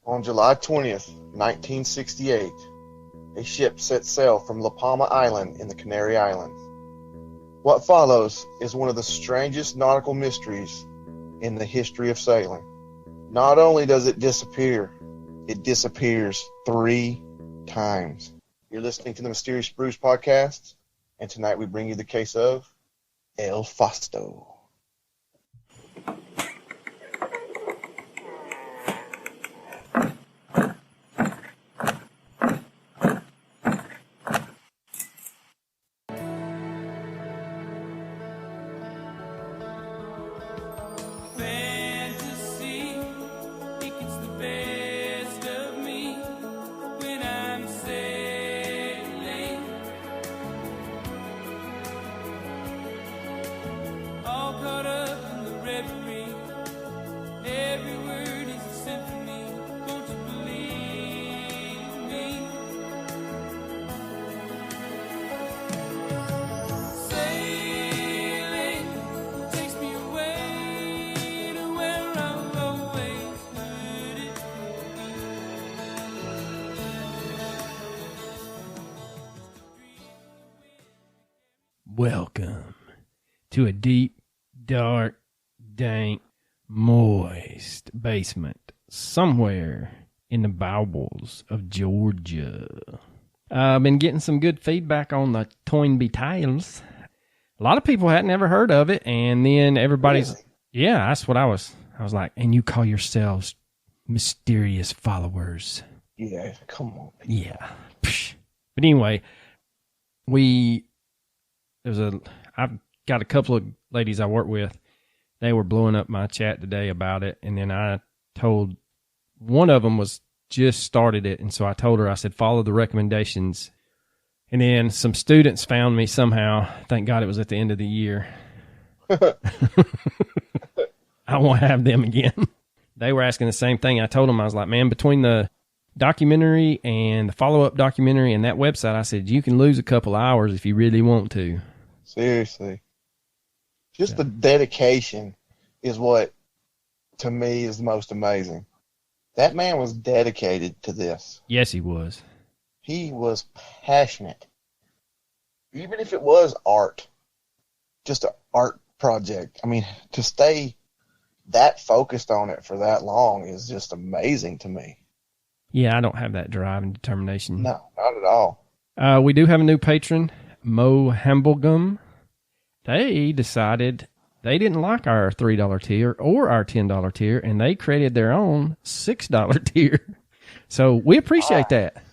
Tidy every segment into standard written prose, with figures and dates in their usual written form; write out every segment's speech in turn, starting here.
On July 20th, 1968, a ship set sail from La Palma Island in the Canary Islands. What follows is one of the strangest nautical mysteries in the history of sailing. Not only does it disappear, it disappears 3 times. You're listening to the Mysterious Brews podcast, and tonight we bring you the case of El Fausto. Welcome to a deep, dark, dank, moist basement somewhere in the bowels of Georgia. I've been getting some good feedback on the Toynbee Tales. A lot of people hadn't ever heard of it, and then everybody's... Really? Yeah, that's what I was like, and you call yourselves mysterious followers. Yeah, come on. People. Yeah. But anyway, I've got a couple of ladies I work with. They were blowing up my chat today about it. And then I told one of them was just started it. And so I told her, I said, follow the recommendations. And then some students found me somehow. Thank God it was at the end of the year. I won't have them again. They were asking the same thing. I told them, I was like, man, between the documentary and the follow-up documentary and that website, I said, you can lose a couple hours if you really want to. Seriously. Just the dedication is what, to me, is the most amazing. That man was dedicated to this. Yes, he was. He was passionate. Even if it was art, just an art project. I mean, to stay that focused on it for that long is just amazing to me. Yeah, I don't have that drive and determination. No, not at all. We do have a new patron, Mo Hamblegum. They decided they didn't like our $3 tier or our $10 tier, and they created their own $6 tier. So we appreciate that.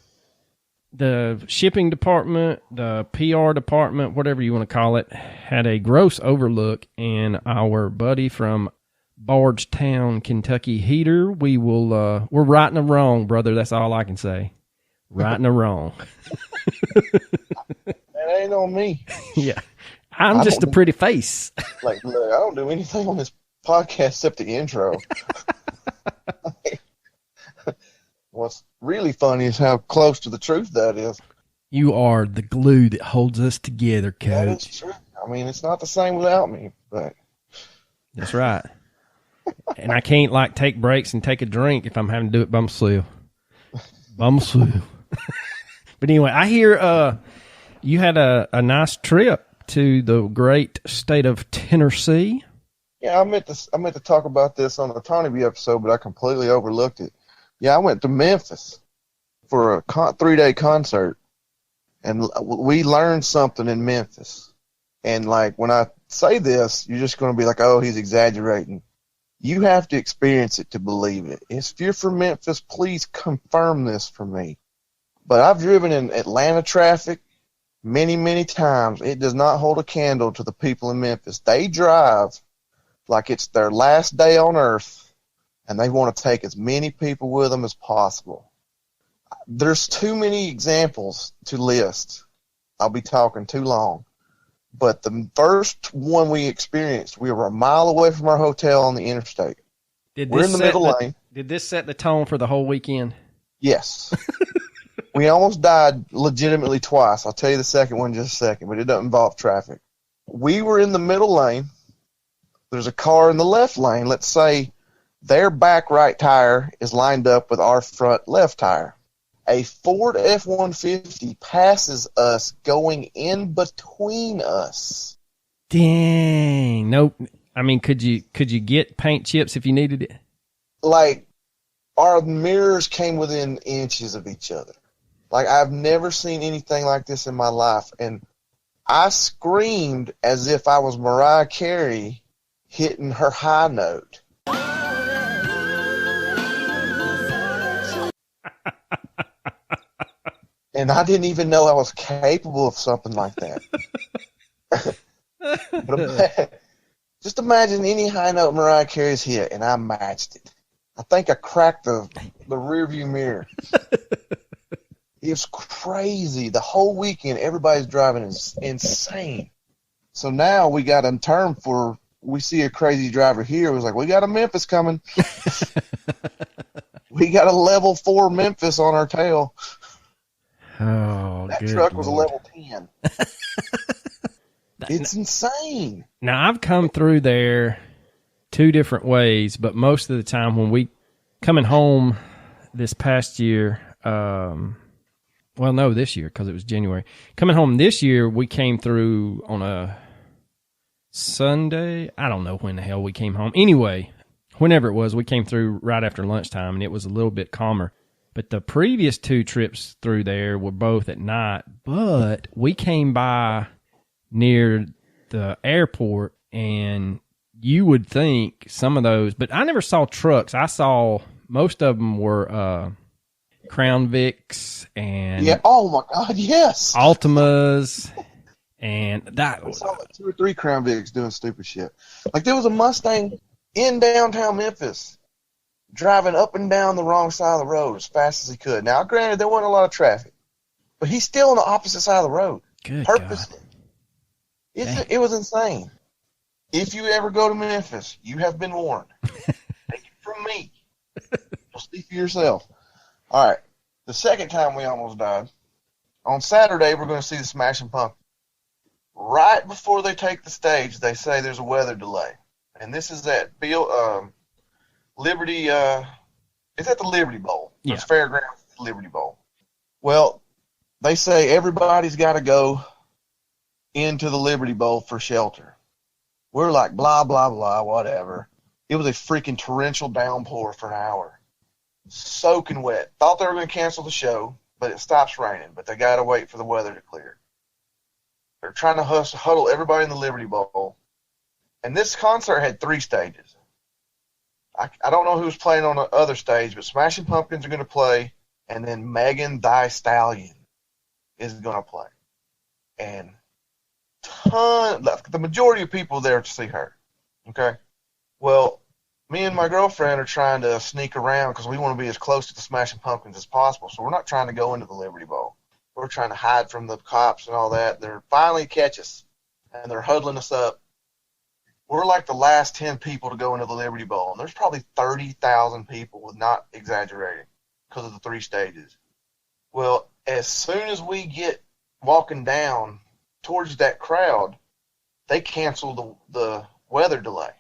The shipping department, the PR department, whatever you want to call it, had a gross overlook, and our buddy from Bardstown, Kentucky Heater, we're righting a wrong, brother. That's all I can say. Righting a wrong. That ain't on me. Yeah. I'm just a pretty face. Like, look, I don't do anything on this podcast except the intro. What's really funny is how close to the truth that is. You are the glue that holds us together, Coach. That is true. I mean, it's not the same without me, but... That's right. And I can't, take breaks and take a drink if I'm having to do it by myself. But anyway, I hear you had a nice trip to the great state of Tennessee. Yeah, I meant to talk about this on the Toynbee episode, but I completely overlooked it. Yeah, I went to Memphis for a 3-day concert, and we learned something in Memphis. And, when I say this, you're just going to be like, oh, he's exaggerating. You have to experience it to believe it. If you're from Memphis, please confirm this for me. But I've driven in Atlanta traffic many, many times. It does not hold a candle to the people in Memphis. They drive like it's their last day on earth, and they want to take as many people with them as possible. There's too many examples to list. I'll be talking too long. But the first one we experienced, we were a mile away from our hotel on the interstate. We're in the middle lane. Did this set the tone for the whole weekend? Yes. We almost died legitimately twice. I'll tell you the second one in just a second, but it doesn't involve traffic. We were in the middle lane. There's a car in the left lane. Let's say Their back right tire is lined up with our front left tire. A Ford F-150 passes us going in between us. Dang. Nope. I mean, could you get paint chips if you needed it? Like, our mirrors came within inches of each other. Like, I've never seen anything like this in my life. And I screamed as if I was Mariah Carey hitting her high note. And I didn't even know I was capable of something like that. But just imagine any high note Mariah Carey's hit, and I matched it. I think I cracked the rearview mirror. It was crazy. The whole weekend, everybody's driving is insane. So now we got a term for, we see a crazy driver here. It was like, we got a Memphis coming. We got a level 4 Memphis on our tail. Oh, that good truck was a Lord. level 10. It's insane. Now, I've come through there 2 different ways, but most of the time when we coming home this past year, this year because it was January. Coming home this year, we came through on a Sunday. I don't know when the hell we came home. Anyway, whenever it was, we came through right after lunchtime, and it was a little bit calmer. But the previous 2 trips through there were both at night, but we came by near the airport, and you would think some of those, but I never saw trucks. I saw most of them were Crown Vics and oh my God, yes, Altimas, and that I saw like 2 or 3 Crown Vics doing stupid shit. Like there was a Mustang in downtown Memphis driving up and down the wrong side of the road as fast as he could. Now, granted, there wasn't a lot of traffic, but he's still on the opposite side of the road. Good purposely. God. It was insane. If you ever go to Memphis, you have been warned. Take it from me. You'll see for yourself. All right. The second time we almost died, on Saturday, we're going to see the Smashing Pumpkins. Right before they take the stage, they say there's a weather delay. And this is at Liberty, it's at the Liberty Bowl. Yeah. It's Fairgrounds, Liberty Bowl. Well, they say everybody's got to go into the Liberty Bowl for shelter. We're like, blah, blah, blah, whatever. It was a freaking torrential downpour for an hour. Soaking wet. Thought they were going to cancel the show, but it stops raining. But they got to wait for the weather to clear. They're trying to huddle everybody in the Liberty Bowl. And this concert had 3 stages. I don't know who's playing on the other stage, but Smashing Pumpkins are going to play, and then Megan Thee Stallion is going to play. And the majority of people there to see her. Okay? Well, me and my girlfriend are trying to sneak around because we want to be as close to the Smashing Pumpkins as possible, so we're not trying to go into the Liberty Bowl. We're trying to hide from the cops and all that. They're finally catch us, and they're huddling us up. We're like the last 10 people to go into the Liberty Bowl, and there's probably 30,000 people, with not exaggerating, because of the 3 stages. Well, as soon as we get walking down towards that crowd, they cancel the weather delay.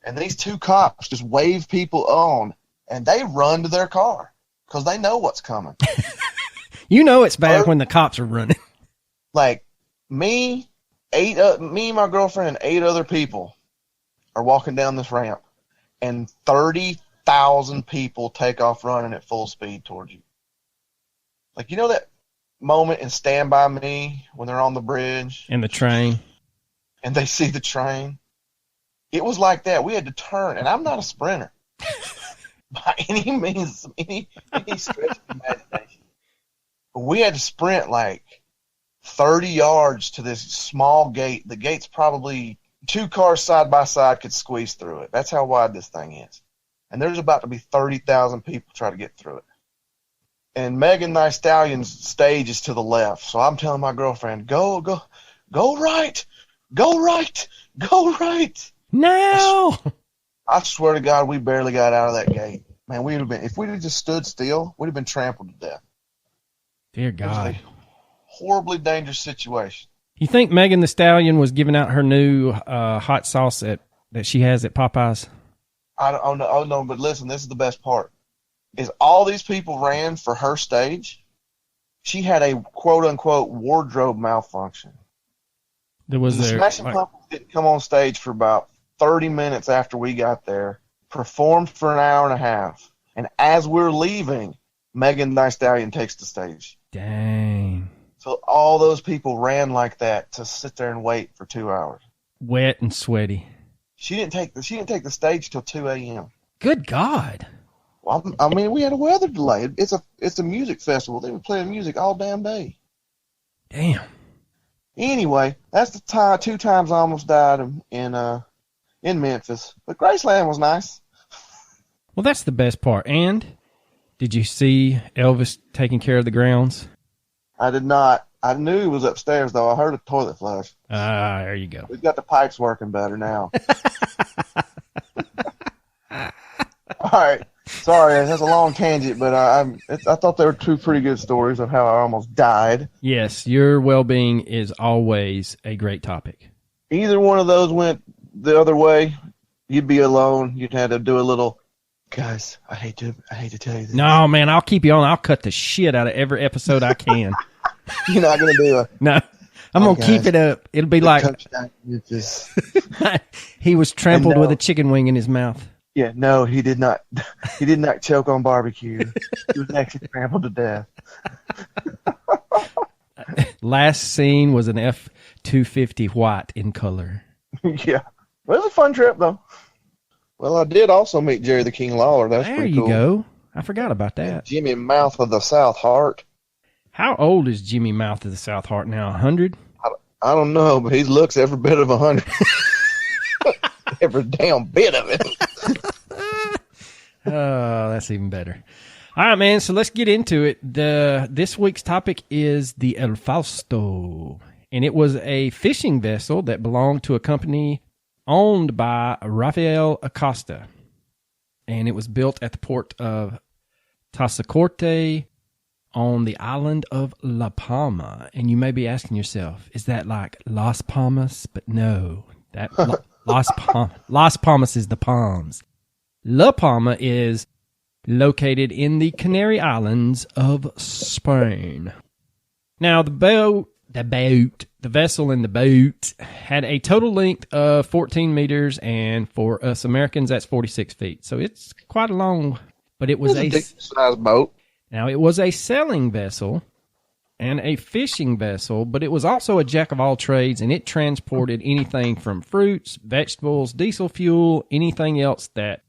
And these 2 cops just wave people on, and they run to their car because they know what's coming. You know it's bad when the cops are running. Like, me and my girlfriend and 8 other people are walking down this ramp, and 30,000 people take off running at full speed towards you. Like, you know that moment in Stand By Me when they're on the bridge? And the train. And they see the train? It was like that. We had to turn, and I'm not a sprinter by any means, any stretch of imagination. But we had to sprint like 30 yards to this small gate. The gate's probably 2 cars side by side could squeeze through it. That's how wide this thing is. And there's about to be 30,000 people try to get through it. And Megan Thee Stallion's stage is to the left. So I'm telling my girlfriend, go right, go right, go right. No! I swear to God, we barely got out of that gate. Man, if we'd have just stood still, we'd have been trampled to death. Dear God. Horribly dangerous situation. You think Megan Thee Stallion was giving out her new hot sauce that she has at Popeyes? don't know. Oh, no, but listen, this is the best part. Is all these people ran for her stage. She had a quote-unquote wardrobe malfunction. The Smashing Pumpkins didn't come on stage for about 30 minutes after we got there, performed for an hour and a half, and as we're leaving, Megan Thee Stallion takes the stage. Dang. So all those people ran like that to sit there and wait for 2 hours. Wet and sweaty. She didn't take the stage till 2 a.m. Good God. Well, I mean, we had a weather delay. It's a music festival. They were playing music all damn day. Damn. Anyway, that's the 2 times I almost died in Memphis. But Graceland was nice. Well, that's the best part. And did you see Elvis taking care of the grounds? I did not. I knew he was upstairs, though. I heard a toilet flush. There you go. We've got the pipes working better now. All right. Sorry, that's a long tangent, but I thought they were 2 pretty good stories of how I almost died. Yes, your well-being is always a great topic. Either one of those went the other way, you'd be alone. You'd have to do a little, guys, I hate to tell you this. No, man, I'll keep you on. I'll cut the shit out of every episode I can. You're not going to do it. No, I'm going to keep it up. It'll be like he was trampled with a chicken wing in his mouth. Yeah, no, he did not. He did not choke on barbecue. He was actually trampled to death. Last scene was an F-250 white in color. Yeah. Well, it was a fun trip, though. Well, I did also meet Jerry the King Lawler. That's pretty cool. There you go. I forgot about that. And Jimmy Mouth of the South Heart. How old is Jimmy Mouth of the South Heart now? 100? I don't know, but he looks every bit of 100. Every damn bit of it. Oh, that's even better. All right, man. So let's get into it. This week's topic is the El Fausto, and it was a fishing vessel that belonged to a company owned by Rafael Acosta, and it was built at the port of Tazacorte on the island of La Palma. And you may be asking yourself, is that like Las Palmas? But no, that Las Palmas is the Palms. La Palma is located in the Canary Islands of Spain. Now, the vessel and the boat had a total length of 14 meters, and for us Americans, that's 46 feet. So it's quite a long, but it was a decent-sized boat. Now, it was a sailing vessel and a fishing vessel, but it was also a jack of all trades, and it transported anything from fruits, vegetables, diesel fuel, anything else that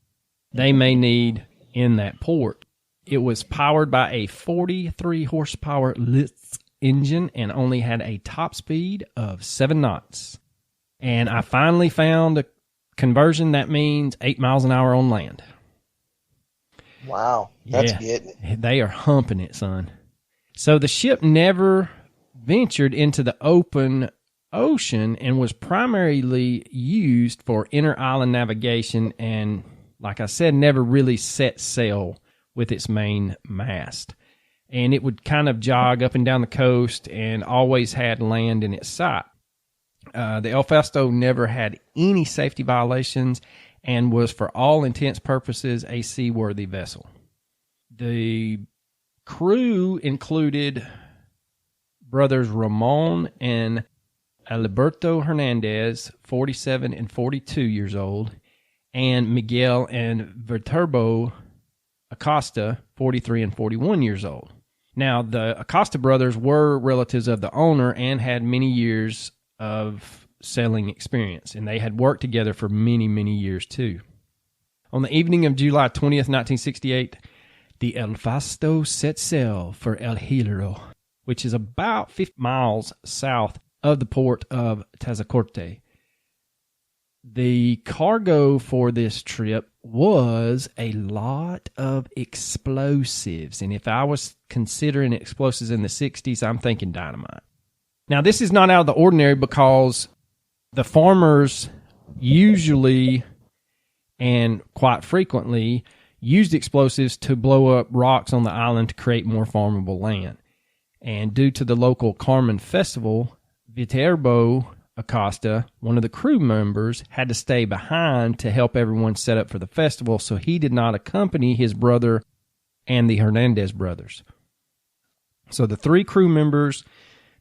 they may need in that port. It was powered by a 43 horsepower Litz engine and only had a top speed of 7 knots. And I finally found a conversion that means 8 miles an hour on land. Wow, that's getting it. They are humping it, son. So the ship never ventured into the open ocean and was primarily used for inter-island navigation and, like I said, never really set sail with its main mast. And it would kind of jog up and down the coast and always had land in its sight. The El Fausto never had any safety violations and was, for all intents purposes, a seaworthy vessel. The crew included brothers Ramon and Alberto Hernandez, 47 and 42 years old, and Miguel and Viterbo Acosta, 43 and 41 years old. Now, the Acosta brothers were relatives of the owner and had many years of sailing experience, and they had worked together for many, many years too. On the evening of July 20th, 1968, the El Fausto set sail for El Hierro, which is about 50 miles south of the port of Tazacorte. The cargo for this trip was a lot of explosives, and if I was considering explosives in the 60s, I'm thinking dynamite. Now, this is not out of the ordinary because the farmers usually and quite frequently used explosives to blow up rocks on the island to create more farmable land. And due to the local Carmen Festival, Viterbo Acosta, one of the crew members, had to stay behind to help everyone set up for the festival, so he did not accompany his brother and the Hernandez brothers. So the 3 crew members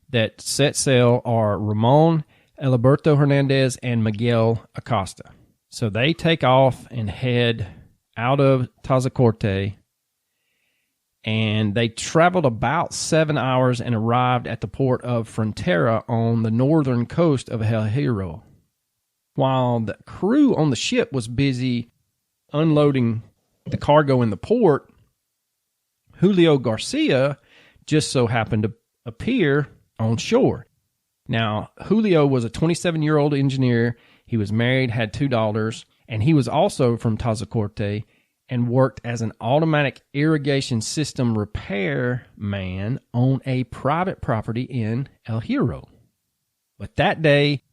that set sail are Ramon, Eliberto Hernandez, and Miguel Acosta. So they take off and head out of Tazacorte, and they traveled about 7 hours and arrived at the port of Frontera on the northern coast of El Hierro. While the crew on the ship was busy unloading the cargo in the port, Julio Garcia just so happened to appear on shore. Now, Julio was a 27-year-old engineer. He was married, had 2 daughters, and he was also from Tazacorte and worked as an automatic irrigation system repair man on a private property in El Hierro. But that day,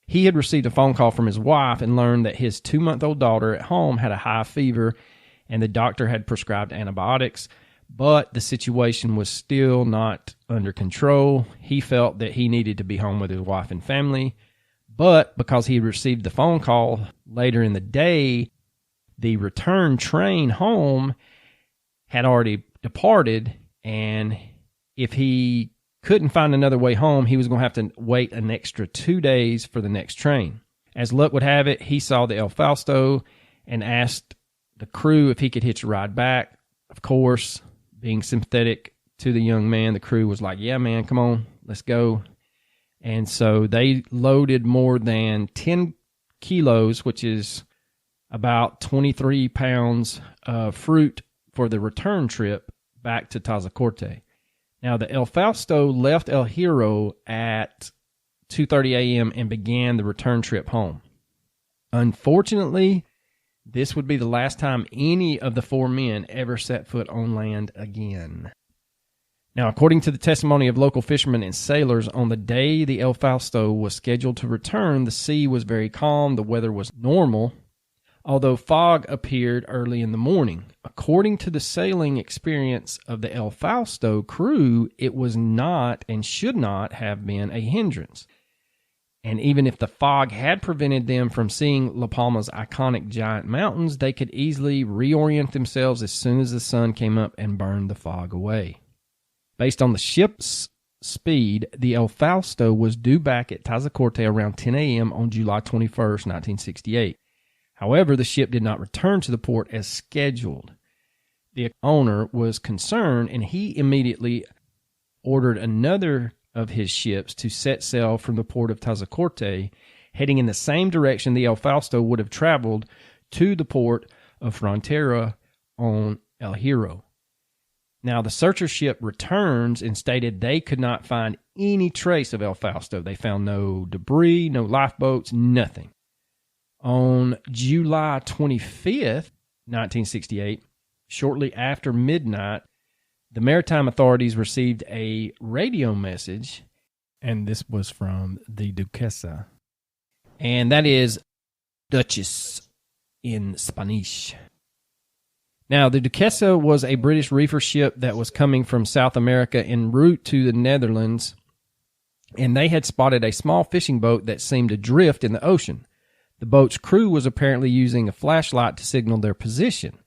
he had received a phone call from his wife and learned that his 2-month-old daughter at home had a high fever, and the doctor had prescribed antibiotics, but the situation was still not under control. He felt that he needed to be home with his wife and family, but because he had received the phone call later in the day, the return train home had already departed, and if he couldn't find another way home, he was going to have to wait an extra 2 days for the next train. As luck would have it, he saw the El Fausto and asked the crew if he could hitch a ride back. Of course, being sympathetic to the young man, the crew was like, yeah, man, come on, let's go. And so they loaded more than 10 kilos, which is about 23 pounds of fruit for the return trip back to Tazacorte. Now, the El Fausto left El Hierro at 2:30 a.m. and began the return trip home. Unfortunately, this would be the last time any of the 4 men ever set foot on land again. Now, according to the testimony of local fishermen and sailors, on the day the El Fausto was scheduled to return, the sea was very calm, the weather was normal, although fog appeared early in the morning. According to the sailing experience of the El Fausto crew, it was not and should not have been a hindrance. And even if the fog had prevented them from seeing La Palma's iconic giant mountains, they could easily reorient themselves as soon as the sun came up and burned the fog away. Based on the ship's speed, the El Fausto was due back at Tazacorte around 10 a.m. on July 21st, 1968. However, the ship did not return to the port as scheduled. The owner was concerned, and he immediately ordered another of his ships to set sail from the port of Tazacorte, heading in the same direction the El Fausto would have traveled to the port of Frontera on El Hierro. Now, the searcher ship returns and stated they could not find any trace of El Fausto. They found no debris, no lifeboats, nothing. On July 25th, 1968, shortly after midnight, the maritime authorities received a radio message, and this was from the Duquesa, and that is Duchess in Spanish. Now, the Duquesa was a British reefer ship that was coming from South America en route to the Netherlands, and they had spotted a small fishing boat that seemed adrift in the ocean. The boat's crew was apparently using a flashlight to signal their position.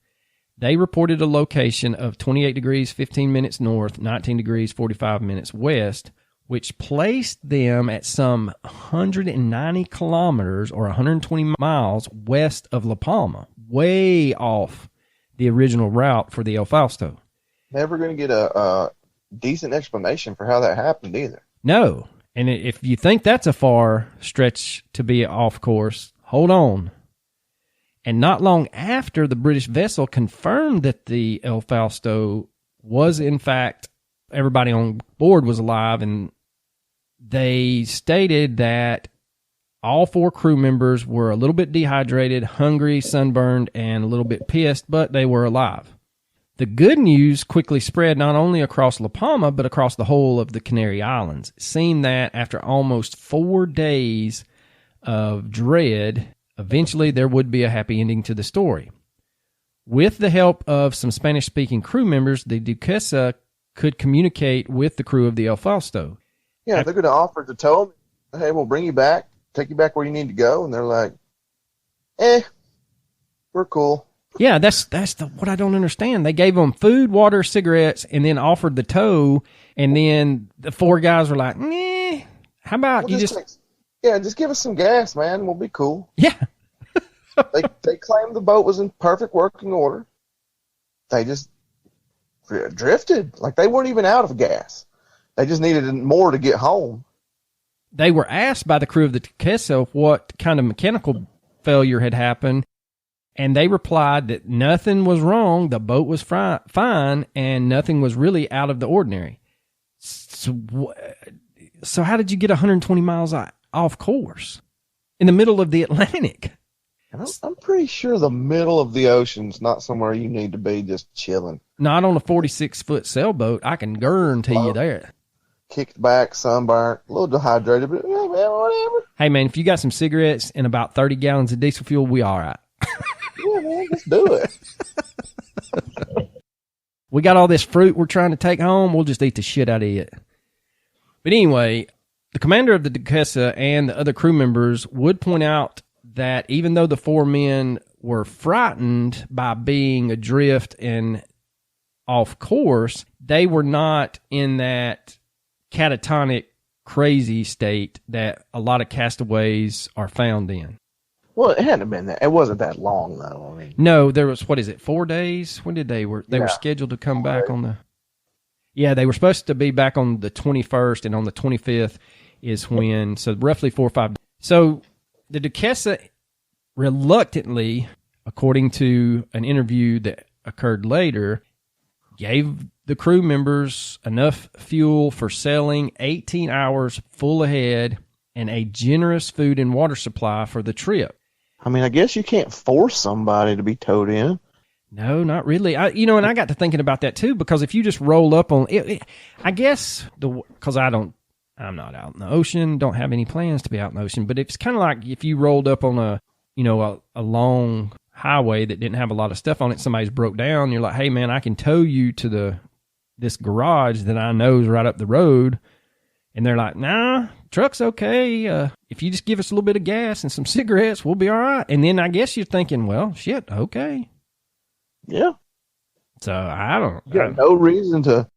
They reported a location of 28 degrees 15 minutes north, 19 degrees 45 minutes west, which placed them at some 190 kilometers or 120 miles west of La Palma, way off the original route for the El Fausto. Never going to get a decent explanation for how that happened either. No. And if you think that's a far stretch to be off course, hold on. And not long after, the British vessel confirmed that the El Fausto was, in fact, everybody on board was alive, and they stated that all 4 crew members were a little bit dehydrated, hungry, sunburned, and a little bit pissed, but they were alive. The good news quickly spread not only across La Palma, but across the whole of the Canary Islands. It seemed that after almost 4 days of dread, eventually there would be a happy ending to the story. With the help of some Spanish-speaking crew members, the Duquesa could communicate with the crew of the El Fausto. Yeah, they're going to offer to tow them. hey, we'll bring you back, take you back where you need to go. And they're like, we're cool. Yeah, that's what I don't understand. They gave them food, water, cigarettes, and then offered the tow. And then the four guys were like, "Nah, how about you just just give us some gas, man. We'll be cool." Yeah. They claimed the boat was in perfect working order. They just drifted. Like, they weren't even out of gas. They just needed more to get home. They were asked by the crew of the Duquesa what kind of mechanical failure had happened, and they replied that nothing was wrong, the boat was fine, and nothing was really out of the ordinary. So how did you get 120 miles off course in the middle of the Atlantic? I'm pretty sure the middle of the ocean's not somewhere you need to be just chilling. Not on a 46-foot sailboat. I can guarantee you that. Kicked back, sunburnt, a little dehydrated, but yeah, man, whatever. Hey, man, if you got some cigarettes and about 30 gallons of diesel fuel, we all right. Yeah, man, let's do it. We got all this fruit we're trying to take home. We'll just eat the shit out of it. But anyway, the commander of the Duquesa and the other crew members would point out that even though the four men were frightened by being adrift and off course, they were not in that catatonic, crazy state that a lot of castaways are found in. Well, it hadn't been that. It wasn't that long, though. I mean, no, there was, 4 days? When did they were scheduled to come back on the... Yeah, they were supposed to be back on the 21st, and on the 25th is when, so roughly 4 or 5 days. So the Duquesa reluctantly, according to an interview that occurred later, gave the crew members enough fuel for sailing 18 hours full ahead and a generous food and water supply for the trip. I mean, I guess you can't force somebody to be towed in. No, not really. And I got to thinking about that too, because if you just roll up on it, I guess because I'm not out in the ocean, don't have any plans to be out in the ocean, but it's kind of like if you rolled up on a long highway that didn't have a lot of stuff on it, somebody's broke down, you're like, hey man, I can tow you to this garage that I know is right up the road. And they're like, nah, truck's okay. If you just give us a little bit of gas and some cigarettes, we'll be all right. And then I guess you're thinking, well, shit, okay. Yeah. So I don't. You got no reason to.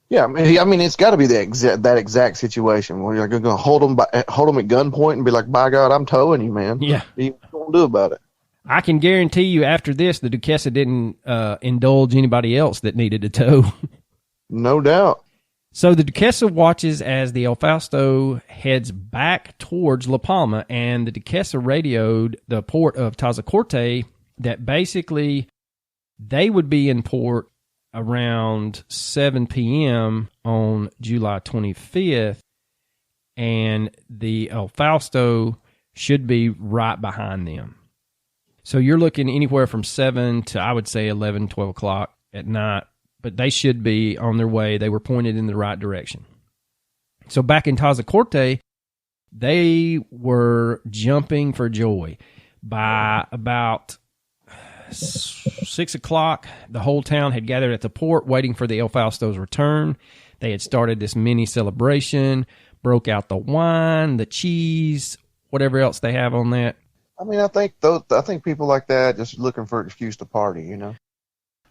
Yeah, I mean, it's got to be that exact situation where you're going to hold them at gunpoint and be like, "By God, I'm towing you, man." Yeah. What are you going to do about it? I can guarantee you, after this, the Duquesa didn't indulge anybody else that needed a tow. No doubt. So the Duquesa watches as the El Fausto heads back towards La Palma, and the Duquesa radioed the port of Tazacorte that basically they would be in port around 7 p.m. on July 25th, and the El Fausto should be right behind them. So you're looking anywhere from 7 to, I would say, 11, 12 o'clock at night, but they should be on their way. They were pointed in the right direction. So back in Tazacorte, they were jumping for joy. By about 6 o'clock, the whole town had gathered at the port waiting for the El Fausto's return. They had started this mini celebration, broke out the wine, the cheese, whatever else they have on that. I mean, I think people like that just looking for an excuse to party, you know?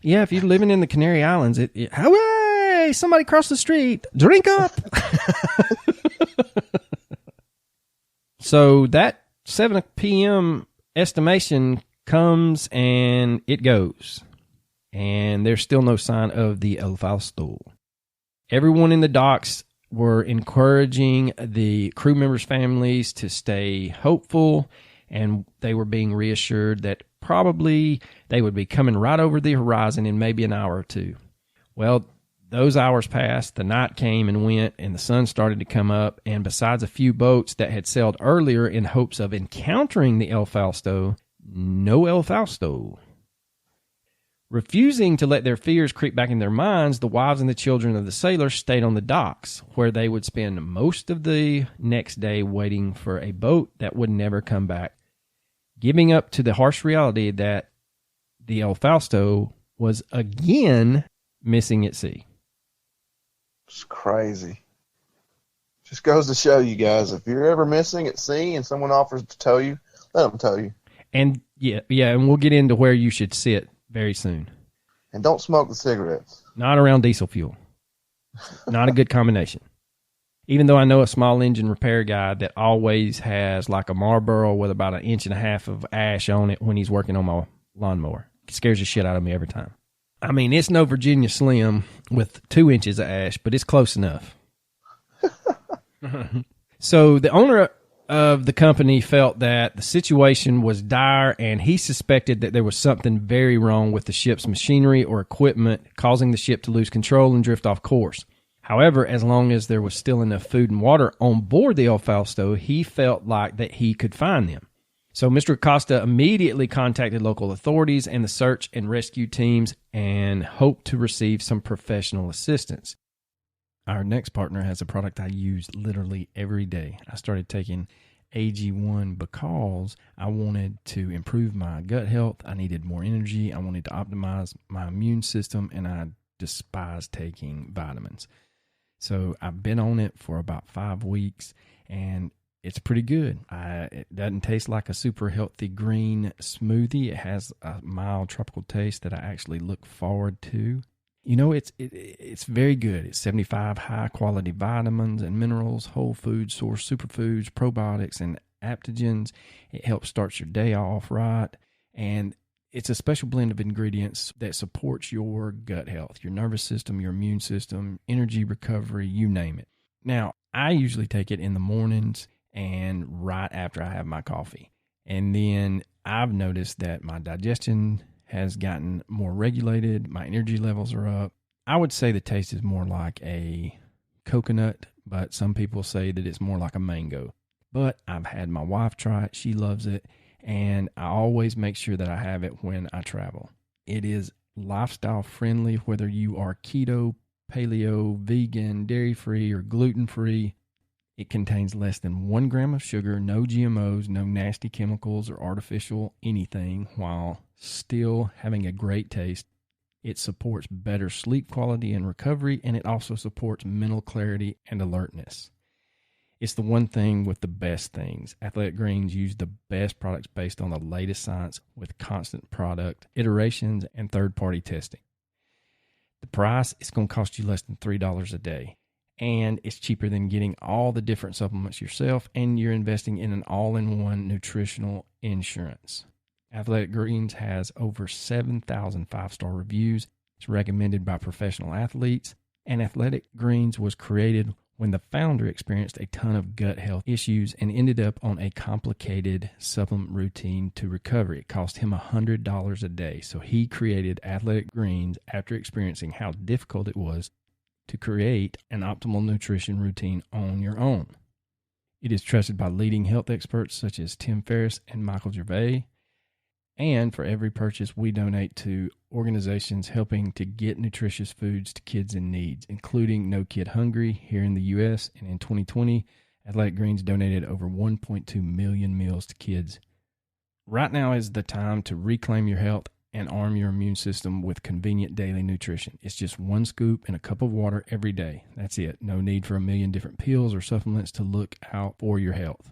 Yeah, if you're living in the Canary Islands, hooray, somebody cross the street, drink up. So that 7 p.m. estimation comes and it goes. And there's still no sign of the El Fausto. Everyone in the docks were encouraging the crew members' families to stay hopeful, and they were being reassured that probably they would be coming right over the horizon in maybe an hour or two. Well, those hours passed, the night came and went, and the sun started to come up, and besides a few boats that had sailed earlier in hopes of encountering the El Fausto, no El Fausto. Refusing to let their fears creep back in their minds, the wives and the children of the sailors stayed on the docks, where they would spend most of the next day waiting for a boat that would never come back, giving up to the harsh reality that the El Fausto was again missing at sea. It's crazy. Just goes to show you guys, if you're ever missing at sea and someone offers to tow you, let them tow you. And and we'll get into where you should sit very soon. And don't smoke the cigarettes. Not around diesel fuel. Not a good combination. Even though I know a small engine repair guy that always has like a Marlboro with about 1.5 inches of ash on it when he's working on my lawnmower. It scares the shit out of me every time. I mean, it's no Virginia Slim with 2 inches of ash, but it's close enough. So the owner of the company felt that the situation was dire, and he suspected that there was something very wrong with the ship's machinery or equipment, causing the ship to lose control and drift off course. However, as long as there was still enough food and water on board the El Fausto, he felt like that he could find them. So Mr. Acosta immediately contacted local authorities and the search and rescue teams and hoped to receive some professional assistance. Our next partner has a product I use literally every day. I started taking AG1 because I wanted to improve my gut health. I needed more energy. I wanted to optimize my immune system, and I despise taking vitamins. So I've been on it for about 5 weeks, and it's pretty good. It doesn't taste like a super healthy green smoothie. It has a mild tropical taste that I actually look forward to. You know, it's very good. It's 75 high-quality vitamins and minerals, whole food source superfoods, probiotics, and adaptogens. It helps start your day off right, and it's a special blend of ingredients that supports your gut health, your nervous system, your immune system, energy recovery, you name it. Now, I usually take it in the mornings and right after I have my coffee. And then I've noticed that my digestion has gotten more regulated. My energy levels are up. I would say the taste is more like a coconut, but some people say that it's more like a mango. But I've had my wife try it. She loves it. And I always make sure that I have it when I travel. It is lifestyle friendly, whether you are keto, paleo, vegan, dairy-free, or gluten-free. It contains less than 1 gram of sugar, no GMOs, no nasty chemicals or artificial anything, while still having a great taste. It supports better sleep quality and recovery, and it also supports mental clarity and alertness. It's the one thing with the best things. Athletic Greens use the best products based on the latest science with constant product iterations and third-party testing. The price is going to cost you less than $3 a day, and it's cheaper than getting all the different supplements yourself, and you're investing in an all-in-one nutritional insurance. Athletic Greens has over 7,000 five-star reviews. It's recommended by professional athletes, and Athletic Greens was created when the founder experienced a ton of gut health issues and ended up on a complicated supplement routine to recover. It cost him $100 a day. So he created Athletic Greens after experiencing how difficult it was to create an optimal nutrition routine on your own. It is trusted by leading health experts such as Tim Ferriss and Michael Gervais. And for every purchase, we donate to organizations helping to get nutritious foods to kids in need, including No Kid Hungry here in the U.S. And in 2020, Athletic Greens donated over 1.2 million meals to kids. Right now is the time to reclaim your health and arm your immune system with convenient daily nutrition. It's just 1 scoop in a cup of water every day. That's it. No need for a million different pills or supplements to look out for your health.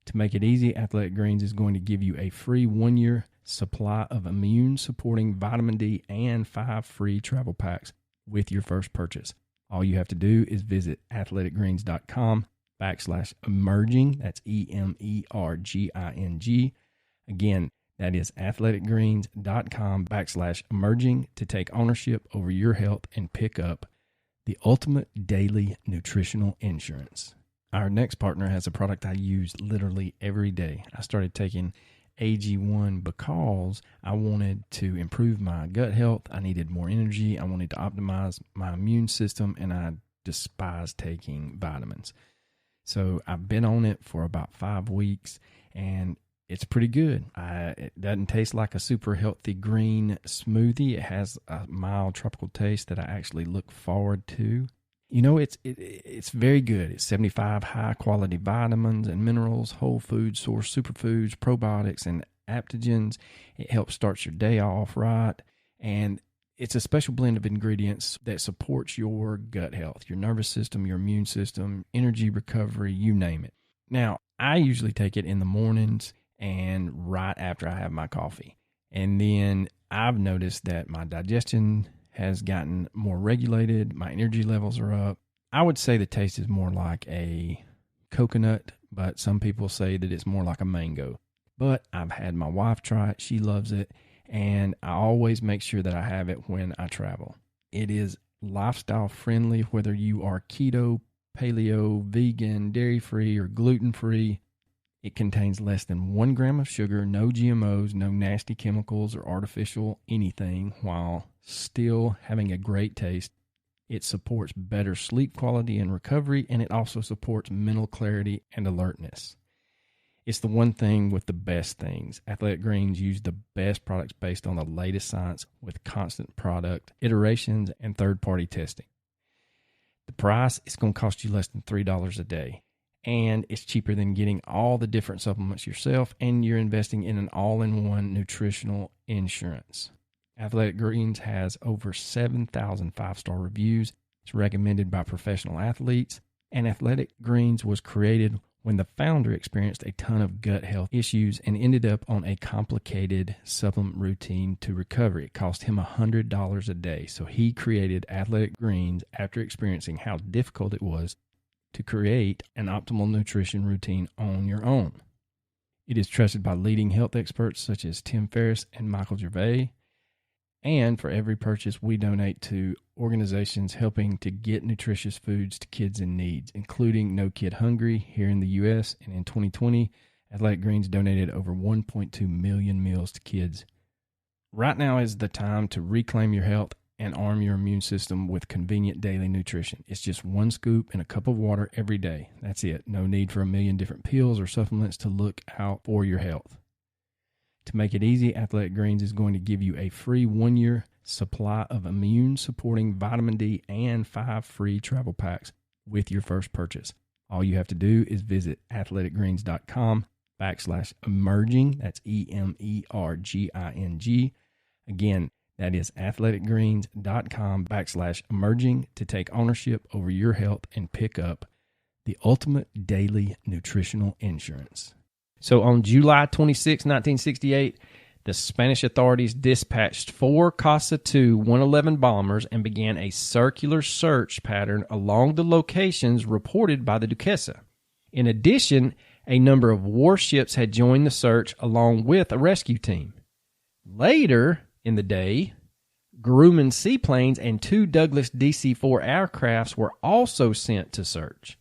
To make it easy, Athletic Greens is going to give you a free 1-year supply of immune-supporting vitamin D and 5 free travel packs with your first purchase. All you have to do is visit athleticgreens.com/emerging. That's EMERGING. Again, that is athleticgreens.com/emerging to take ownership over your health and pick up the ultimate daily nutritional insurance. Our next partner has a product I use literally every day. I started taking AG1 because I wanted to improve my gut health. I needed more energy. I wanted to optimize my immune system, and I despise taking vitamins. So I've been on it for about 5 weeks, and it's pretty good. It doesn't taste like a super healthy green smoothie. It has a mild tropical taste that I actually look forward to. You know, it's very good. It's 75 high-quality vitamins and minerals, whole food source superfoods, probiotics, and adaptogens. It helps start your day off right, and It's a special blend of ingredients that supports your gut health, your nervous system, your immune system, energy recovery, you name it. Now, I usually take it in the mornings and right after I have my coffee. And then I've noticed that my digestion has gotten more regulated. My energy levels are up. I would say the taste is more like a coconut, but some people say that it's more like a mango. But I've had my wife try it. She loves it. And I always make sure that I have it when I travel. It is lifestyle friendly, whether you are keto, paleo, vegan, dairy-free, or gluten-free. It contains less than 1 gram of sugar, no GMOs, no nasty chemicals or artificial anything, while still having a great taste. It supports better sleep quality and recovery, and it also supports mental clarity and alertness. It's the one thing with the best things. Athletic Greens use the best products based on the latest science with constant product iterations and third-party testing. The price is going to cost you less than $3 a day, and it's cheaper than getting all the different supplements yourself, and you're investing in an all-in-one nutritional insurance. Athletic Greens has over 7,000 five-star reviews. It's recommended by professional athletes, and Athletic Greens was created when the founder experienced a ton of gut health issues and ended up on a complicated supplement routine to recover. It cost him $100 a day. So he created Athletic Greens after experiencing how difficult it was to create an optimal nutrition routine on your own. It is trusted by leading health experts such as Tim Ferriss and Michael Gervais. And for every purchase, we donate to organizations helping to get nutritious foods to kids in need, including No Kid Hungry here in the U.S. And in 2020, Athletic Greens donated over 1.2 million meals to kids. Right now is the time to reclaim your health and arm your immune system with convenient daily nutrition. It's just 1 scoop in a cup of water every day. That's it. No need for a million different pills or supplements to look out for your health. To make it easy, Athletic Greens is going to give you a free 1-year supply of immune-supporting vitamin D and 5 free travel packs with your first purchase. All you have to do is visit athleticgreens.com/emerging. That's EMERGING. Again, that is athleticgreens.com/emerging to take ownership over your health and pick up the ultimate daily nutritional insurance. So on July 26, 1968, the Spanish authorities dispatched 4 Casa II 111 bombers and began a circular search pattern along the locations reported by the Duquesa. In addition, a number of warships had joined the search along with a rescue team. Later in the day, Grumman seaplanes and 2 Douglas DC-4 aircrafts were also sent to search.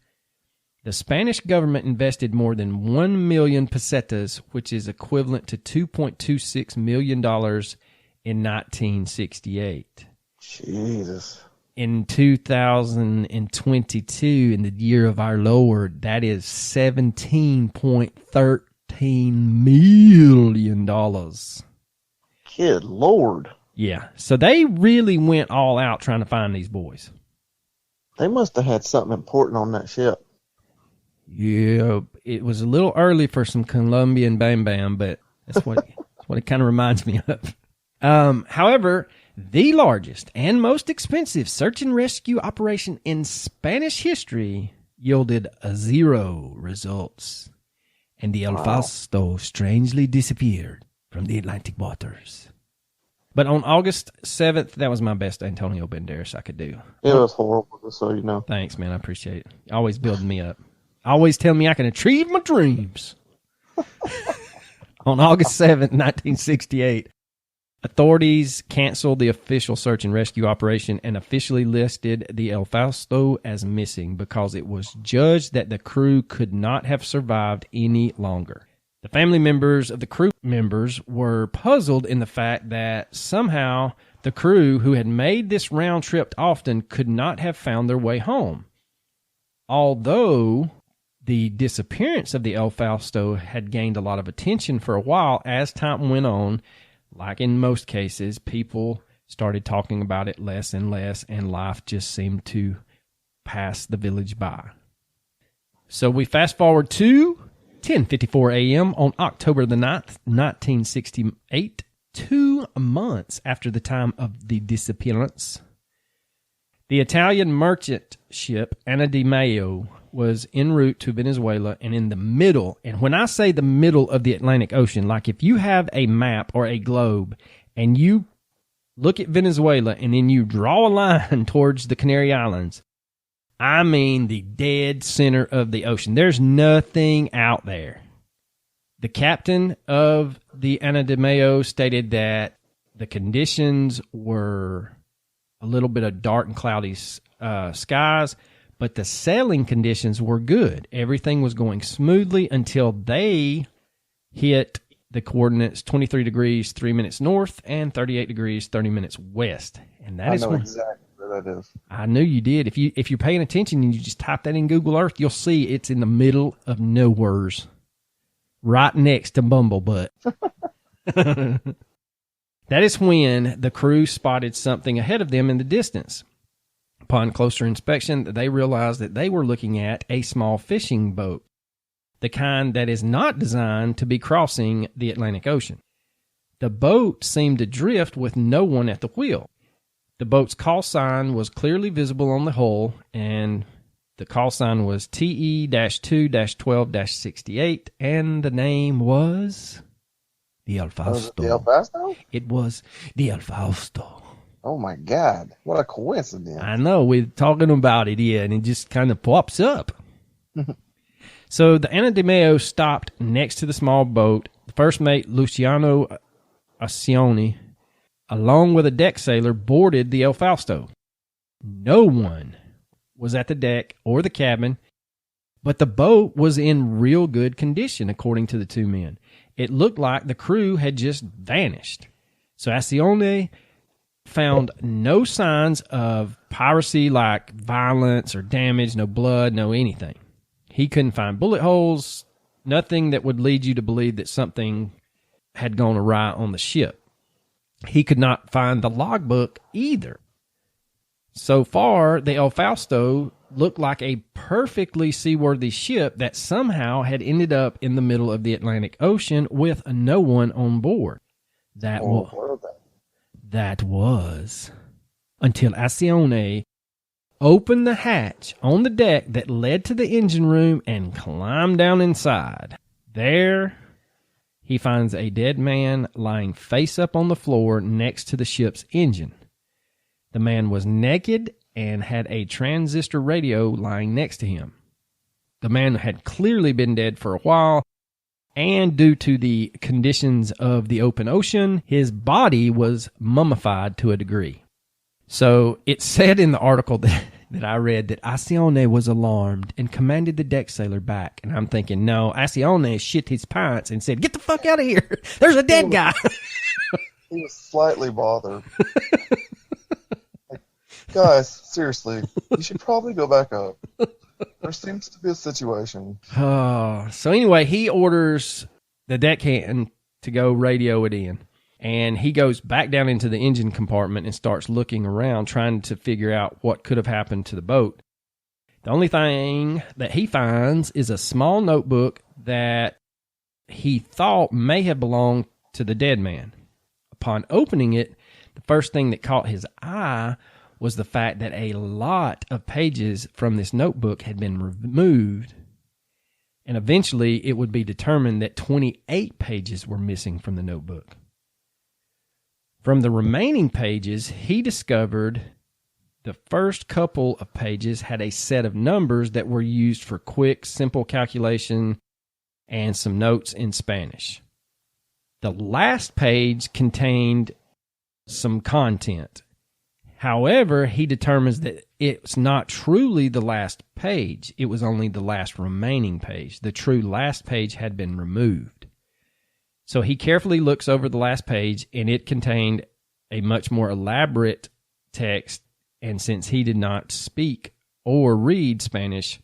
The Spanish government invested more than 1 million pesetas, which is equivalent to $2.26 million in 1968. Jesus. In 2022, in the year of our Lord, that is $17.13 million. Good Lord. Yeah, so they really went all out trying to find these boys. They must have had something important on that ship. Yeah, it was a little early for some Colombian Bam Bam, but that's what it kind of reminds me of. However, the largest and most expensive search and rescue operation in Spanish history yielded 0 results, and the El Fausto strangely disappeared from the Atlantic waters. But on August 7th, that was my best Antonio Banderas I could do. It was horrible, just so you know. Thanks, man. I appreciate it. Always building me up. Always tell me I can achieve my dreams. On August 7th, 1968, authorities canceled the official search and rescue operation and officially listed the El Fausto as missing because it was judged that the crew could not have survived any longer. The family members of the crew members were puzzled in the fact that somehow the crew, who had made this round trip often, could not have found their way home. Although the disappearance of the El Fausto had gained a lot of attention for a while, as time went on, like in most cases, people started talking about it less and less, and life just seemed to pass the village by. So we fast forward to 10:54 a.m. on October the 9th, 1968. 2 months after the time of the disappearance. The Italian merchant ship Ana di Mayo was en route to Venezuela and in the middle, and when I say the middle of the Atlantic Ocean, like if you have a map or a globe and you look at Venezuela and then you draw a line towards the Canary Islands, I mean the dead center of the ocean. There's nothing out there. The captain of the Ana di Mayo stated that the conditions were a little bit of dark and cloudy skies, but the sailing conditions were good. Everything was going smoothly until they hit the coordinates 23 degrees, 3 minutes north and 38 degrees, 30 minutes west. And that I is know when, exactly where that is. I knew you did. If you're paying attention and you just type that in Google Earth, you'll see it's in the middle of nowheres, right next to Bumblebutt. That is when the crew spotted something ahead of them in the distance. Upon closer inspection, they realized that they were looking at a small fishing boat, the kind that is not designed to be crossing the Atlantic Ocean. The boat seemed to drift with no one at the wheel. The boat's call sign was clearly visible on the hull, and the call sign was TE-2-12-68, and the name was the El Fausto. The El Fausto? It was the El Fausto. Oh my God! What a coincidence! I know, we're talking about it, yeah, and it just kind of pops up. So the Ana di Mayo stopped next to the small boat. The first mate, Luciano Ascione, along with a deck sailor, boarded the El Fausto. No one was at the deck or the cabin, but the boat was in real good condition, according to the two men. It looked like the crew had just vanished. So Ascione found no signs of piracy like violence or damage, no blood, no anything. He couldn't find bullet holes, nothing that would lead you to believe that something had gone awry on the ship. He could not find the logbook either. So far, the El Fausto looked like a perfectly seaworthy ship that somehow had ended up in the middle of the Atlantic Ocean with no one on board. That was until Ascione opened the hatch on the deck that led to the engine room and climbed down inside. There, he finds a dead man lying face up on the floor next to the ship's engine. The man was naked and had a transistor radio lying next to him. The man had clearly been dead for a while, and due to the conditions of the open ocean, his body was mummified to a degree. So it said in the article that I read that Ascione was alarmed and commanded the deck sailor back. And I'm thinking, no, Ascione shit his pants and said, "Get the fuck out of here. There's a dead guy." He was slightly bothered. Like, guys, seriously, you should probably go back up. There seems to be a situation. So anyway, he orders the deckhand to go radio it in. And he goes back down into the engine compartment and starts looking around, trying to figure out what could have happened to the boat. The only thing that he finds is a small notebook that he thought may have belonged to the dead man. Upon opening it, the first thing that caught his eye was the fact that a lot of pages from this notebook had been removed, and eventually it would be determined that 28 pages were missing from the notebook. From the remaining pages, he discovered the first couple of pages had a set of numbers that were used for quick, simple calculation and some notes in Spanish. The last page contained some content. However, he determines that it's not truly the last page. It was only the last remaining page. The true last page had been removed. So he carefully looks over the last page, and it contained a much more elaborate text, and since he did not speak or read Spanish,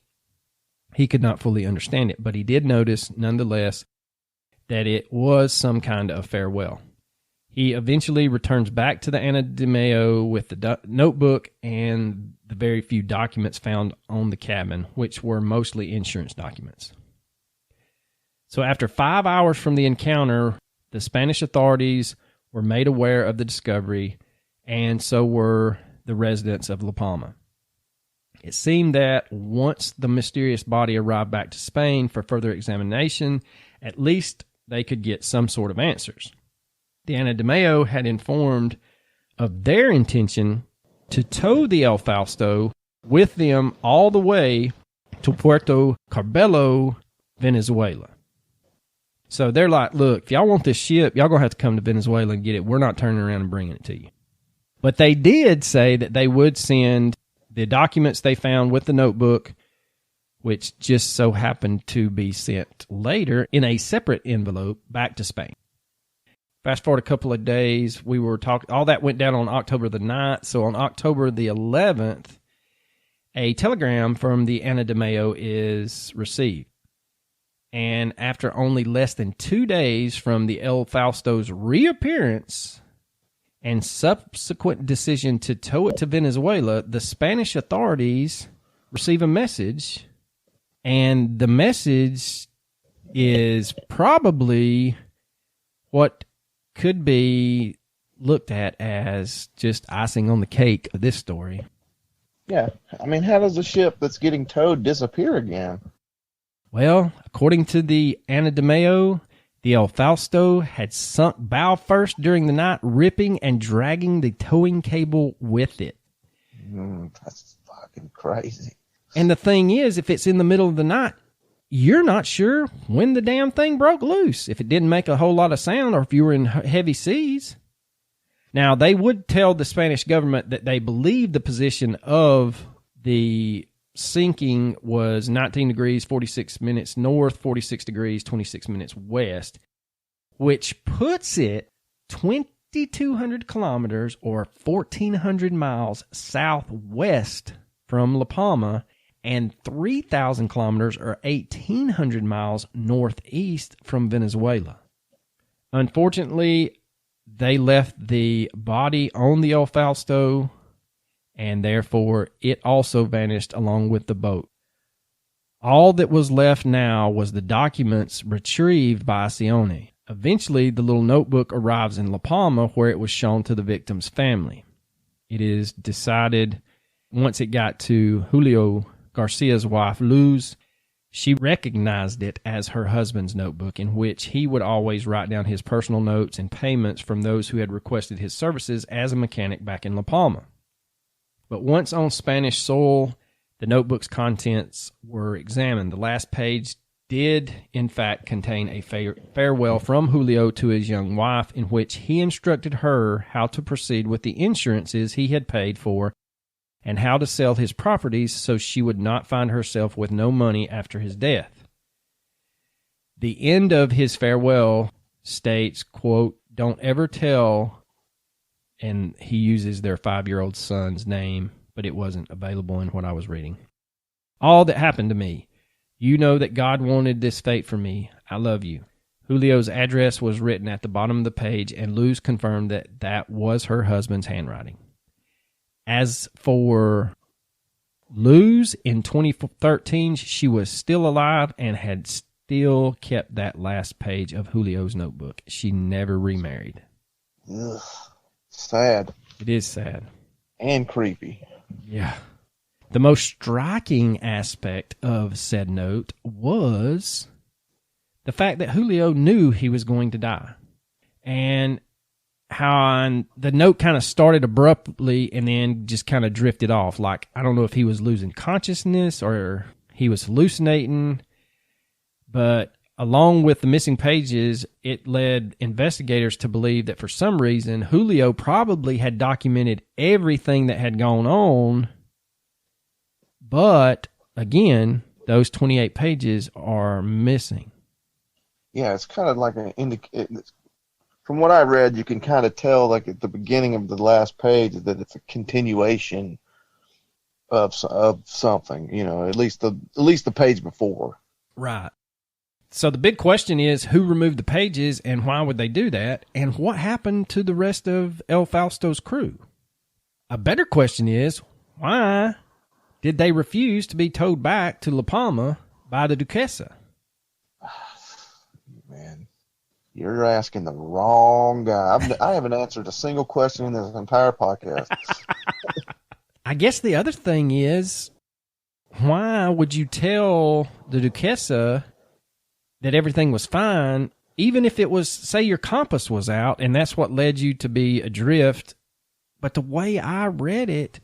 he could not fully understand it. But he did notice, nonetheless, that it was some kind of farewell. He eventually returns back to the Ana di Mayo with the notebook and the very few documents found on the cabin, which were mostly insurance documents. So after 5 hours from the encounter, the Spanish authorities were made aware of the discovery, and so were the residents of La Palma. It seemed that once the mysterious body arrived back to Spain for further examination, at least they could get some sort of answers. The Ana de Mayo had informed of their intention to tow the El Fausto with them all the way to Puerto Cabello, Venezuela. So they're like, look, if y'all want this ship, y'all going to have to come to Venezuela and get it. We're not turning around and bringing it to you. But they did say that they would send the documents they found with the notebook, which just so happened to be sent later in a separate envelope back to Spain. Fast forward a couple of days, we were talking, all that went down on October the 9th. So on October the 11th, a telegram from the Ana de Mayo is received. And after only less than 2 days from the El Fausto's reappearance and subsequent decision to tow it to Venezuela, the Spanish authorities receive a message, and the message is probably what could be looked at as just icing on the cake of this story. Yeah, I mean, how does a ship that's getting towed disappear again? Well, according to the Ana de Mayo, the El Fausto had sunk bow first during the night, ripping and dragging the towing cable with it. That's fucking crazy. And the thing is, if it's in the middle of the night, you're not sure when the damn thing broke loose, if it didn't make a whole lot of sound or if you were in heavy seas. Now, they would tell the Spanish government that they believed the position of the sinking was 19 degrees, 46 minutes north, 46 degrees, 26 minutes west, which puts it 2,200 kilometers or 1,400 miles southwest from La Palma and 3,000 kilometers or 1,800 miles northeast from Venezuela. Unfortunately, they left the body on the El Fausto, and therefore it also vanished along with the boat. All that was left now was the documents retrieved by Sione. Eventually, the little notebook arrives in La Palma, where it was shown to the victim's family. It is decided, once it got to Julio Garcia's wife, Luz, she recognized it as her husband's notebook, in which he would always write down his personal notes and payments from those who had requested his services as a mechanic back in La Palma. But once on Spanish soil, the notebook's contents were examined. The last page did, in fact, contain a farewell from Julio to his young wife, in which he instructed her how to proceed with the insurances he had paid for and how to sell his properties so she would not find herself with no money after his death. The end of his farewell states, quote, "Don't ever tell," and he uses their 5-year-old son's name, but it wasn't available in what I was reading. "All that happened to me. You know that God wanted this fate for me. I love you." Julio's address was written at the bottom of the page, and Luz confirmed that that was her husband's handwriting. As for Luz, in 2013, she was still alive and had still kept that last page of Julio's notebook. She never remarried. Ugh, sad. It is sad. And creepy. Yeah. The most striking aspect of said note was the fact that Julio knew he was going to die. And how the note kind of started abruptly and then just kind of drifted off. Like, I don't know if he was losing consciousness or he was hallucinating. But along with the missing pages, it led investigators to believe that for some reason, Julio probably had documented everything that had gone on. But, again, those 28 pages are missing. Yeah, it's kind of like an from what I read, you can kind of tell, like at the beginning of the last page, that it's a continuation of something. You know, at least the page before. Right. So the big question is, who removed the pages and why would they do that? And what happened to the rest of El Fausto's crew? A better question is, why did they refuse to be towed back to La Palma by the Duquesa? Man, You're asking the wrong guy. I haven't answered a single question in this entire podcast. I guess the other thing is, why would you tell the Duquesa that everything was fine, even if it was, say, your compass was out, and that's what led you to be adrift? But the way I read it,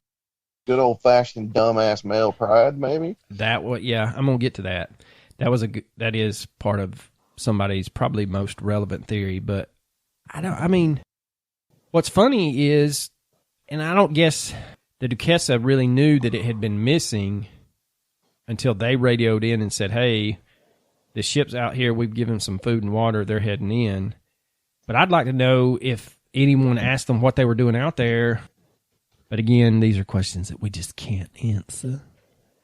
good old-fashioned dumbass male pride, maybe. Yeah, I'm gonna get to that. That is part of somebody's probably most relevant theory. But what's funny is, and I don't guess the Duquesa really knew that it had been missing until they radioed in and said, "Hey, the ship's out here. We've given them some food and water. They're heading in." But I'd like to know if anyone asked them what they were doing out there. But again, these are questions that we just can't answer.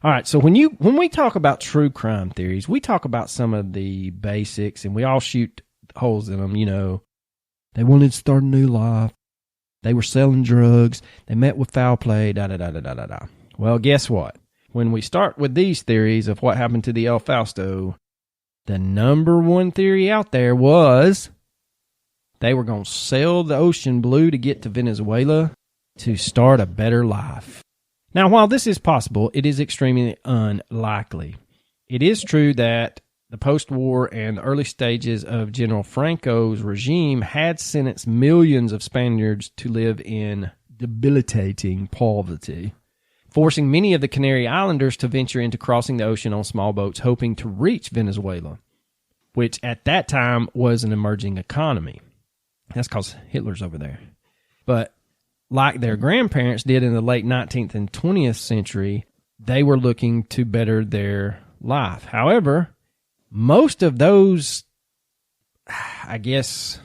All right, so when we talk about true crime theories, we talk about some of the basics, and we all shoot holes in them. You know, they wanted to start a new life. They were selling drugs. They met with foul play, da-da-da-da-da-da-da. Well, guess what? When we start with these theories of what happened to the El Fausto, the number one theory out there was they were going to sail the ocean blue to get to Venezuela to start a better life. Now, while this is possible, it is extremely unlikely. It is true that the post-war and early stages of General Franco's regime had sentenced millions of Spaniards to live in debilitating poverty, forcing many of the Canary Islanders to venture into crossing the ocean on small boats, hoping to reach Venezuela, which at that time was an emerging economy. That's because Hitler's over there. But like their grandparents did in the late 19th and 20th century, they were looking to better their life. However, most of those, I guess,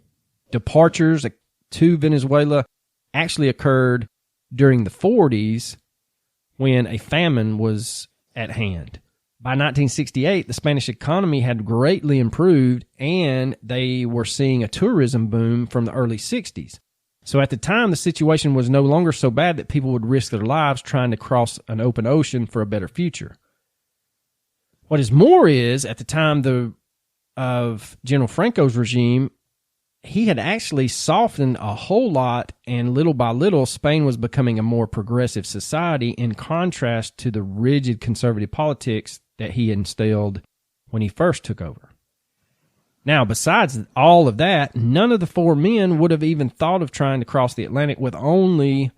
departures to Venezuela actually occurred during the 40s when a famine was at hand. By 1968, the Spanish economy had greatly improved, and they were seeing a tourism boom from the early 60s. So at the time, the situation was no longer so bad that people would risk their lives trying to cross an open ocean for a better future. What is more is, at the time of General Franco's regime, he had actually softened a whole lot, and little by little, Spain was becoming a more progressive society in contrast to the rigid conservative politics that he instilled when he first took over. Now, besides all of that, none of the four men would have even thought of trying to cross the Atlantic with only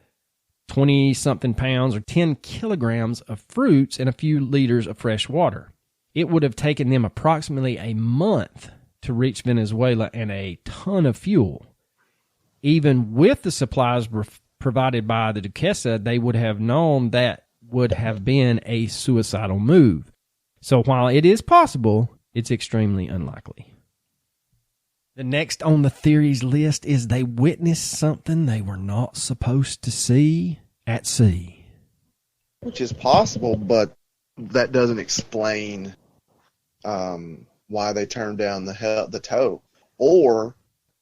20-something pounds or 10 kilograms of fruits and a few liters of fresh water. It would have taken them approximately a month to reach Venezuela and a ton of fuel. Even with the supplies provided by the Duquesa, they would have known that would have been a suicidal move. So while it is possible, it's extremely unlikely. The next on the theories list is they witnessed something they were not supposed to see at sea. Which is possible, but that doesn't explain why they turned down the tow. Or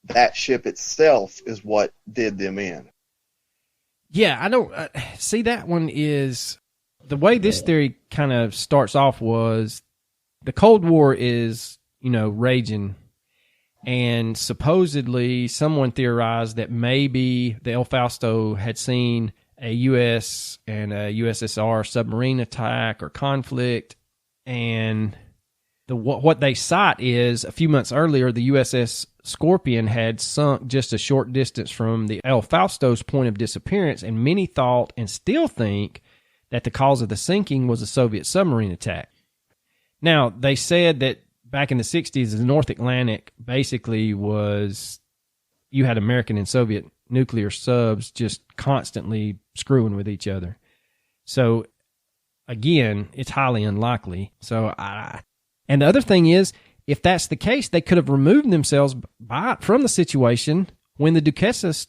that ship itself is what did them in. Yeah, I don't see that one is the way this theory kind of starts off was the Cold War is, raging. And supposedly someone theorized that maybe the El Fausto had seen a U.S. and a USSR submarine attack or conflict. And what they cite is a few months earlier, the USS Scorpion had sunk just a short distance from the El Fausto's point of disappearance. And many thought and still think that the cause of the sinking was a Soviet submarine attack. Now, they said that back in the 60s, the North Atlantic basically was, you had American and Soviet nuclear subs just constantly screwing with each other. So, again, it's highly unlikely. And the other thing is, if that's the case, they could have removed themselves from the situation when the Duquesa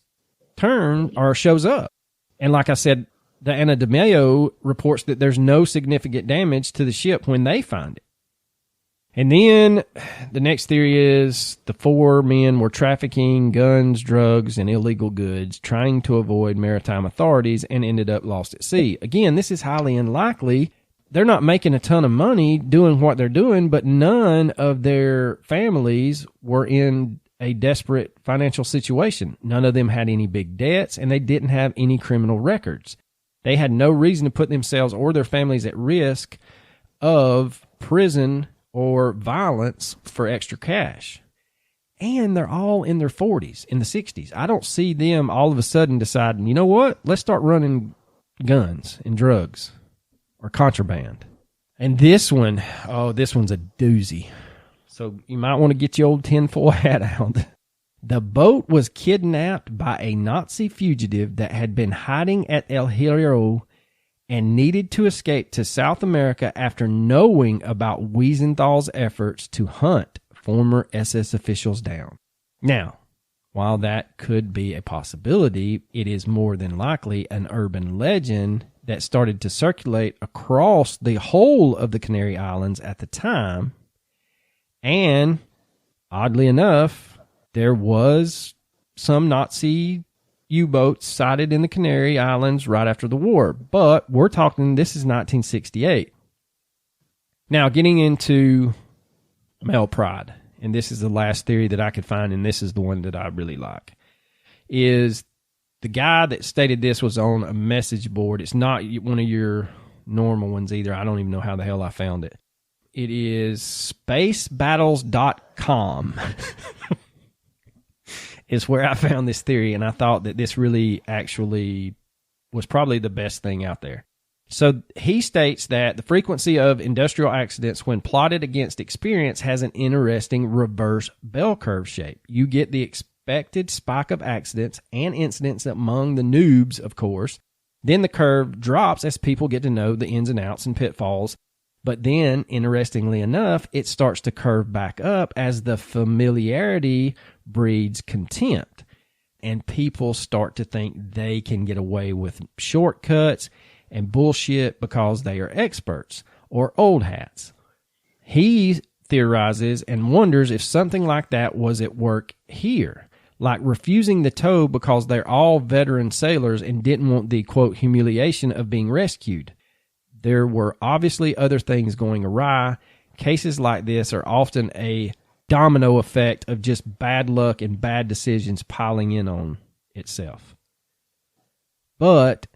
shows up. And like I said, the Ana de Mayo reports that there's no significant damage to the ship when they find it. And then the next theory is the four men were trafficking guns, drugs, and illegal goods, trying to avoid maritime authorities, and ended up lost at sea. Again, this is highly unlikely. They're not making a ton of money doing what they're doing, but none of their families were in a desperate financial situation. None of them had any big debts, and they didn't have any criminal records. They had no reason to put themselves or their families at risk of prison or violence for extra cash. And they're all in their 40s, in the 60s. I don't see them all of a sudden deciding, you know what, let's start running guns and drugs or contraband. And this one, this one's a doozy. So you might want to get your old tinfoil hat out. The boat was kidnapped by a Nazi fugitive that had been hiding at El Hierro and needed to escape to South America after knowing about Wiesenthal's efforts to hunt former SS officials down. Now, while that could be a possibility, it is more than likely an urban legend that started to circulate across the whole of the Canary Islands at the time. And oddly enough, there was some Nazi U-boats sighted in the Canary Islands right after the war. But we're talking, this is 1968. Now, getting into male pride, and this is the last theory that I could find, and this is the one that I really like, is the guy that stated this was on a message board. It's not one of your normal ones either. I don't even know how the hell I found it. It is spacebattles.com is where I found this theory, and I thought that this really actually was probably the best thing out there. So he states that the frequency of industrial accidents when plotted against experience has an interesting reverse bell curve shape. You get the expected spike of accidents and incidents among the noobs, of course. Then the curve drops as people get to know the ins and outs and pitfalls. But then, interestingly enough, it starts to curve back up as the familiarity breeds contempt. And people start to think they can get away with shortcuts and bullshit because they are experts or old hats. He theorizes and wonders if something like that was at work here, like refusing the tow because they're all veteran sailors and didn't want the, quote, humiliation of being rescued. There were obviously other things going awry. Cases like this are often a domino effect of just bad luck and bad decisions piling in on itself. But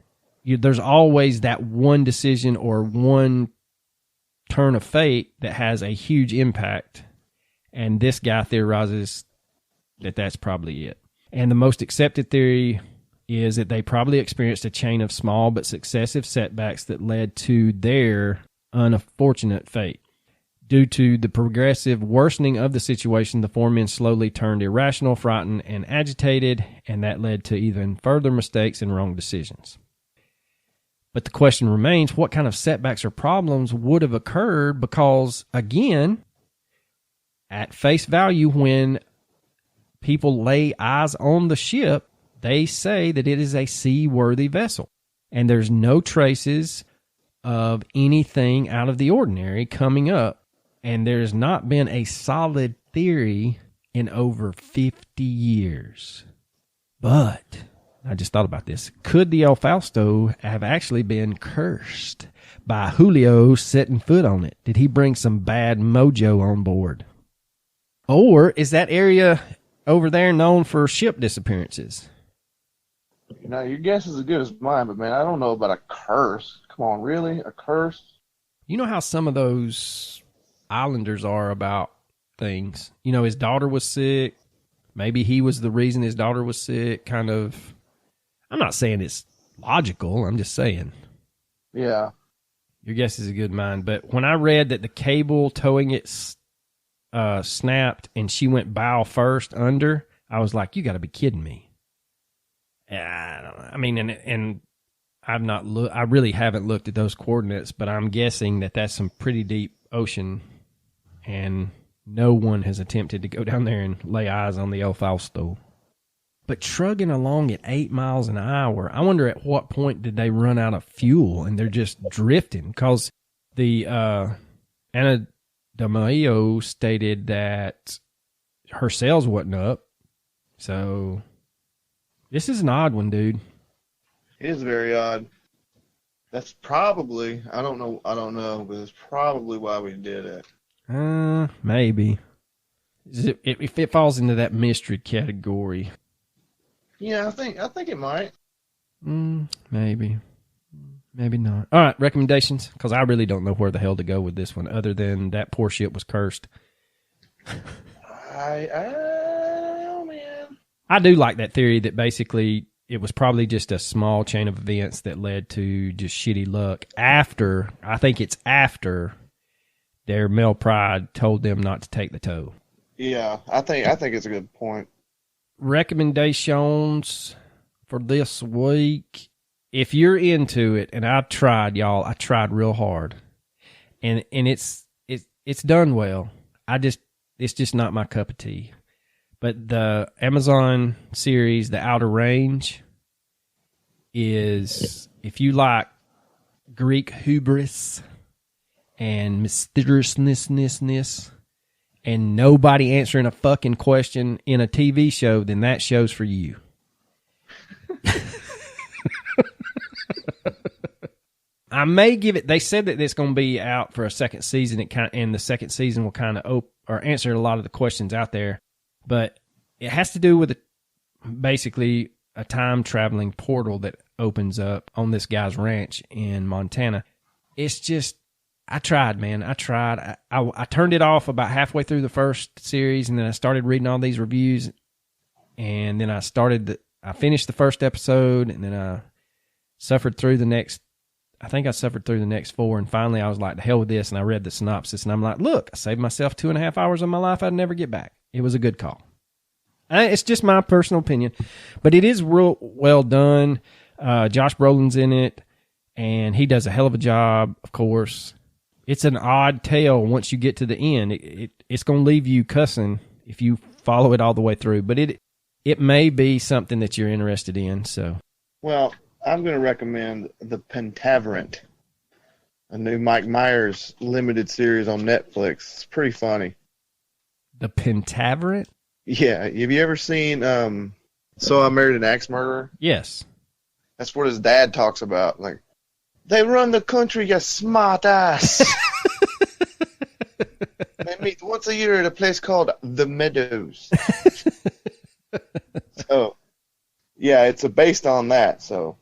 there's always that one decision or one turn of fate that has a huge impact. And this guy theorizes that that's probably it. And the most accepted theory is that they probably experienced a chain of small but successive setbacks that led to their unfortunate fate. Due to the progressive worsening of the situation, the four men slowly turned irrational, frightened, and agitated, and that led to even further mistakes and wrong decisions. But the question remains, what kind of setbacks or problems would have occurred? Because, again, at face value, when people lay eyes on the ship, they say that it is a seaworthy vessel. And there's no traces of anything out of the ordinary coming up. And there's not been a solid theory in over 50 years. But I just thought about this. Could the El Fausto have actually been cursed by Julio setting foot on it? Did he bring some bad mojo on board? Or is that area over there known for ship disappearances? You know, your guess is as good as mine, but man, I don't know about a curse. Come on, really? A curse? You know how some of those islanders are about things. You know, his daughter was sick. Maybe he was the reason his daughter was sick. Kind of. I'm not saying it's logical. I'm just saying. Yeah. Your guess is a good mine. But when I read that the cable towing it snapped and she went bow first under, I was like, you got to be kidding me. I mean, and I've not I really haven't looked at those coordinates, but I'm guessing that that's some pretty deep ocean, and no one has attempted to go down there and lay eyes on the El Fausto. But trugging along at 8 miles an hour, I wonder at what point did they run out of fuel and they're just drifting? Because the Ana de Mayo stated that her sails wasn't up, so this is an odd one, dude. It is very odd. That's probably, I don't know, but it's probably why we did it. Maybe. If it falls into that mystery category. Yeah, I think it might. Maybe not. All right, recommendations, because I really don't know where the hell to go with this one, other than that poor shit was cursed. Oh man. I do like that theory that basically it was probably just a small chain of events that led to just shitty luck after their male pride told them not to take the toe. Yeah, I think it's a good point. Recommendations for this week. If you're into it, and I tried real hard, and it's done well. It's just not my cup of tea. But the Amazon series, The Outer Range, is, if you like Greek hubris and mysteriousness and nobody answering a fucking question in a TV show, then that show's for you. I may give it. They said that it's going to be out for a second season. And the second season will kind of answer a lot of the questions out there. But it has to do with basically a time traveling portal that opens up on this guy's ranch in Montana. It's just, I tried, man. I tried. I turned it off about halfway through the first series, and then I started reading all these reviews, and then I finished the first episode, and then I suffered through the next. I think I suffered through the next 4, and finally I was like, the hell with this, and I read the synopsis, and I'm like, look, I saved myself 2.5 hours of my life I'd never get back. It was a good call. It's just my personal opinion, but it is real well done. Josh Brolin's in it, and he does a hell of a job, of course. It's an odd tale once you get to the end. It's going to leave you cussing if you follow it all the way through, but it may be something that you're interested in. So, well, I'm going to recommend The Pentaverant, a new Mike Myers limited series on Netflix. It's pretty funny. The Pentaverant? Yeah. Have you ever seen So I Married an Axe Murderer? Yes. That's what his dad talks about. Like, they run the country, you smart ass. They meet once a year at a place called The Meadows. So, yeah, it's based on that, so.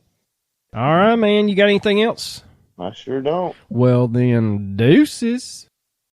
All right, man. You got anything else? I sure don't. Well, then, deuces.